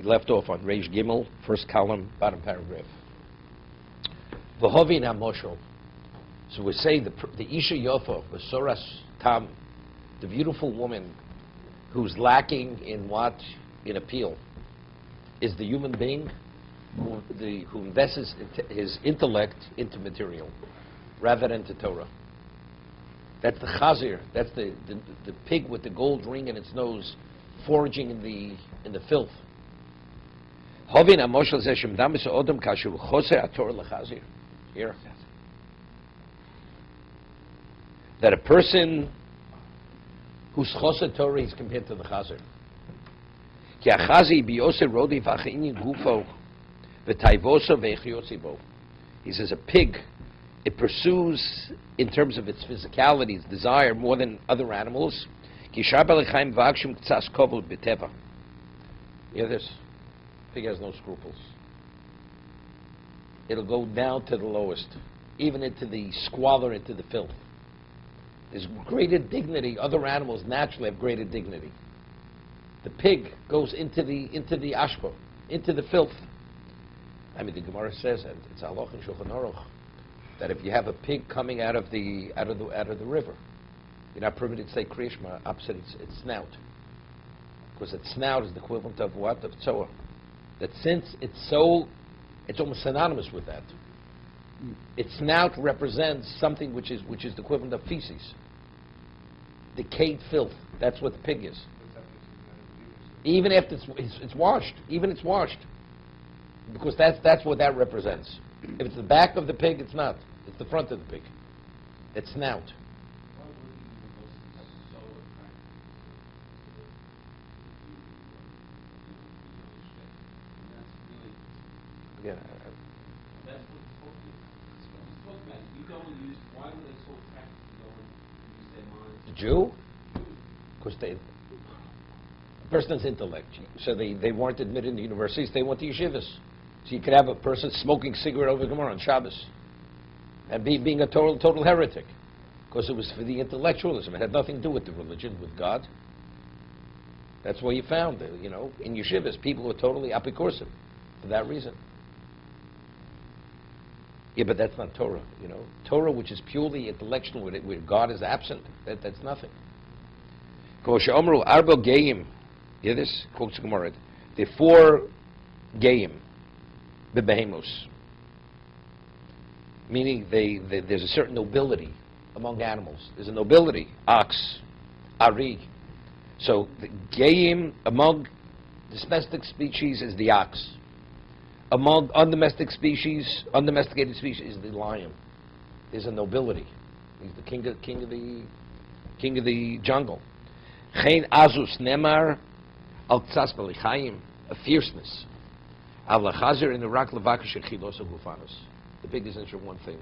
left off on Reish Gimel, first column, bottom paragraph. V'hovin hamoshel. So we say the Isha Yofa, V'soras Tam, the beautiful woman who's lacking in what? In appeal, is the human being who invests his intellect into material rather than to Torah. That's the chazir. That's the pig with the gold ring in its nose, foraging in the filth. Hovin hamoshel zeh shemdam odom kasher choser atorah lechazir. Here, that a person whose choser Torah is compared to the chazir. Ki achazi biyoseh rodif achinin gufo v'tayvoso v'echiyosibo. He says a pig, it pursues, in terms of its physicality, its desire, more than other animals. You hear this? Pig has no scruples. It'll go down to the lowest, even into the squalor, into the filth. There's greater dignity. Other animals naturally have greater dignity. The pig goes into the ashpo, into the filth. I mean, the Gemara says, and it's halacha in Shulchan Aruch, that if you have a pig coming out of the river, you're not permitted to say kriyishma opposite its snout, because its snout is the equivalent of what? Of tzoah. That since it's almost synonymous with that. Its snout represents something which is the equivalent of feces, decayed filth. That's what the pig is. Even after it's washed, because that's what that represents. If it's the back of the pig, it's not. It's the front of the pig. Its snout. Yeah. That's what it's talking about. You go and use, why were they so attracted to go and use their minds? The Jew? Because a person's intellect. So they weren't admitted in the universities, they went to yeshivas. So you could have a person smoking cigarette over Gemara on Shabbos and being a total heretic, because it was for the intellectualism. It had nothing to do with the religion, with God. That's why you found, in yeshivas, people were totally apikorsim for that reason. Yeah, but that's not Torah, Torah, which is purely intellectual, where God is absent, that's nothing. Koshe Omru Arbo Geim, hear this? Quotes Gemara. The 4 Geim, the Behemos, meaning there's a certain nobility among animals. There's a nobility, ox, ari. So the Geim among the domestic species is the ox. Among undomesticated species is the lion. There's a nobility. He's the king of the jungle. Chein azus nemar al tzas belichayim, a fierceness. Al lachazir in the rak levakish chilos gufanos. The pig is interested in one thing,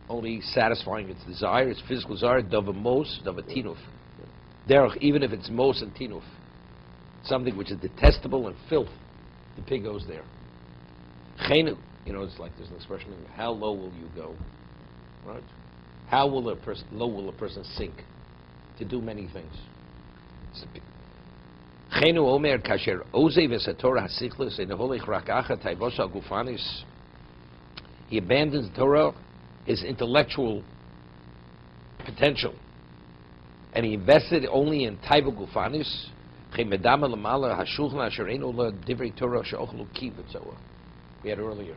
only satisfying its desire, its physical desire. Dava mos, dava tinuf. Derech, even if it's mos and tinuf, something which is detestable and filth, the pig goes there. Chenu, it's like there's an expression, how low will you go? Right? How low will a person sink to do many things? Chenu omer kasher ozei v'satorah hasichlis eneholich rakacha taivosa gufanis. He abandons Torah, his intellectual potential, and he invested only in taiva gufanis. Chemedama lamala hashulchan asher eino la divrei Torah she'ochlu ki v'tzoah. We had earlier.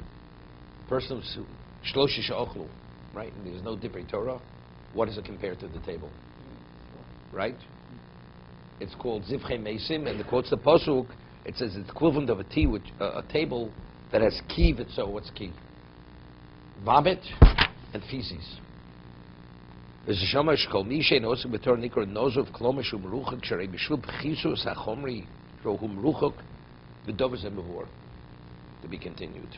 Person who shlosha she'ochlu, right? And there's no divrei Torah. What is it compared to the table? Right? It's called zivchei mesim, and it quotes the pasuk. It says it's equivalent of a table that has ki v'tzoah. What's ki? Vomit and feces. To be continued.